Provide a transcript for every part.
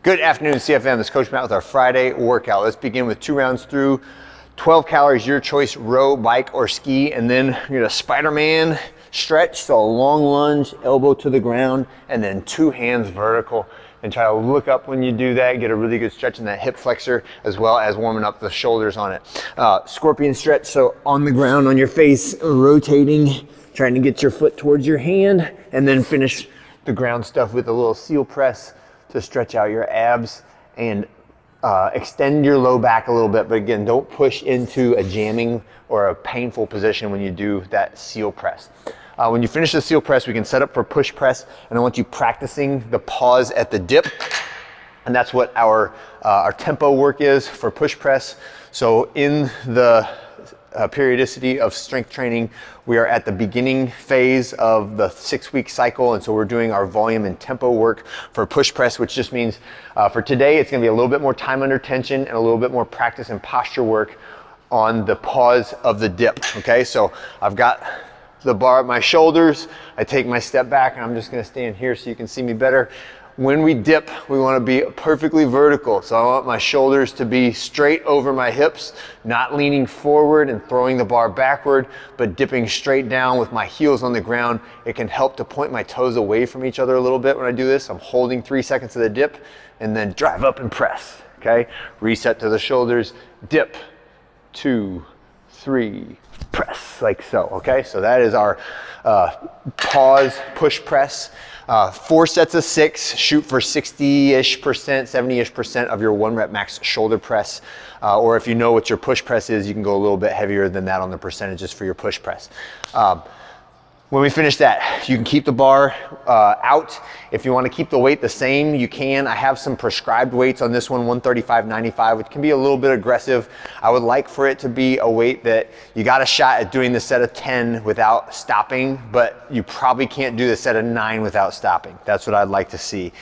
Good afternoon, CFM. This is Coach Matt with our Friday workout. Let's begin with 2 rounds through 12 calories, your choice, row, bike, or ski. And then you're gonna Spider-Man stretch, so a long lunge, elbow to the ground, and then 2 hands vertical. And try to look up when you do that, get a really good stretch in that hip flexor, as well as warming up the shoulders on it. Scorpion stretch, so on the ground, on your face, rotating, trying to get your foot towards your hand, and then finish the ground stuff with a little seal press to stretch out your abs and extend your low back a little bit. But again, don't push into a jamming or a painful position when you do that seal press. When you finish the seal press, we can set up for push press, and I want you practicing the pause at the dip. And that's what our tempo work is for push press. So in the periodicity of strength training, we are at the beginning phase of the 6-week cycle, and so we're doing our volume and tempo work for push press, which just means for today it's going to be a little bit more time under tension and a little bit more practice and posture work on the pause of the dip. Okay, so I've got the bar at my shoulders, I take my step back, and I'm just going to stand here so you can see me better. When we dip, we want to be perfectly vertical. So I want my shoulders to be straight over my hips, not leaning forward and throwing the bar backward, but dipping straight down with my heels on the ground. It can help to point my toes away from each other a little bit when I do this. I'm holding 3 seconds of the dip and then drive up and press. Okay, reset to the shoulders, dip, 2, 3, press, like so. Okay, so that is our pause push press. 4 sets of 6, shoot for 60-ish percent, 70-ish percent of your 1 rep max shoulder press. Or if you know what your push press is, you can go a little bit heavier than that on the percentages for your push press. When we finish that, you can keep the bar out. If you want to keep the weight the same, you can. I have some prescribed weights on this one, 135/95, which can be a little bit aggressive. I would like for it to be a weight that you got a shot at doing the set of 10 without stopping, but you probably can't do the set of 9 without stopping. That's what I'd like to see.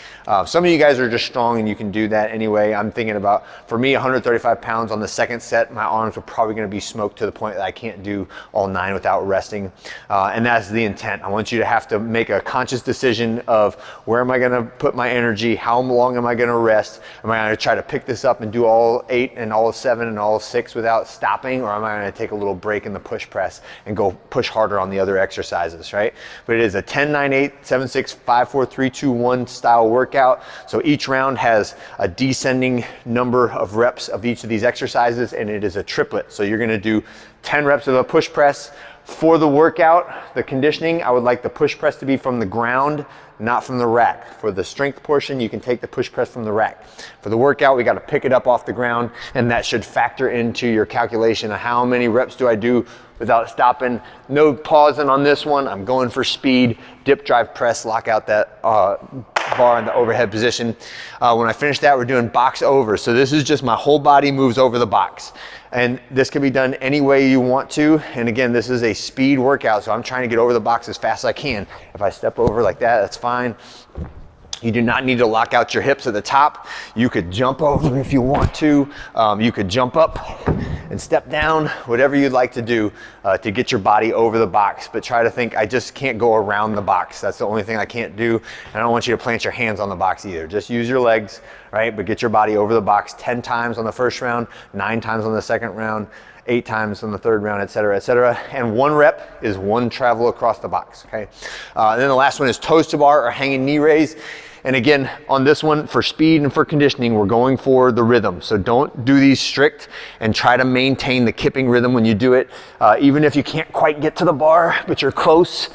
Some of you guys are just strong and you can do that anyway. I'm thinking about, for me, 135 pounds on the second set, my arms are probably going to be smoked to the point that I can't do all 9 without resting. And that's the intent. I want you to have to make a conscious decision of where am I going to put my energy, how long am I going to rest, am I going to try to pick this up and do all 8 and all 7 and all 6 without stopping, or am I going to take a little break in the push press and go push harder on the other exercises, right? But it is a 10, 9, 8, 7, 6, 5, 4, 3, 2, 1 style workout. So each round has a descending number of reps of each of these exercises, and it is a triplet. So you're going to do 10 reps of a push press. For the workout, the conditioning, I would like the push press to be from the ground, not from the rack. For the strength portion, you can take the push press from the rack. For the workout, we got to pick it up off the ground, and that should factor into your calculation of how many reps do I do without stopping. No pausing on this one. I'm going for speed. Dip, drive, press, lock out that bar in the overhead position. When I finish that, we're doing box over. So this is just my whole body moves over the box. And this can be done any way you want to. And again, this is a speed workout, so I'm trying to get over the box as fast as I can. If I step over like that, that's fine. You do not need to lock out your hips at the top. You could jump over if you want to. You could jump up and step down, whatever you'd like to do to get your body over the box. But try to think, I just can't go around the box. That's the only thing I can't do. And I don't want you to plant your hands on the box either. Just use your legs, right? But get your body over the box 10 times on the first round, 9 times on the second round, 8 times on the third round, et cetera, et cetera. And 1 rep is 1 travel across the box, okay? And then the last one is toes to bar or hanging knee raise. And again, on this one, for speed and for conditioning, we're going for the rhythm. So don't do these strict, and try to maintain the kipping rhythm when you do it. Even if you can't quite get to the bar, but you're close,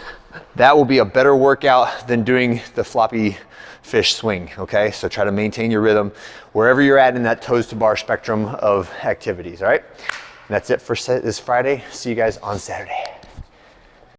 that will be a better workout than doing the floppy fish swing, okay? So try to maintain your rhythm wherever you're at in that toes to bar spectrum of activities, all right? And that's it for this Friday. See you guys on Saturday.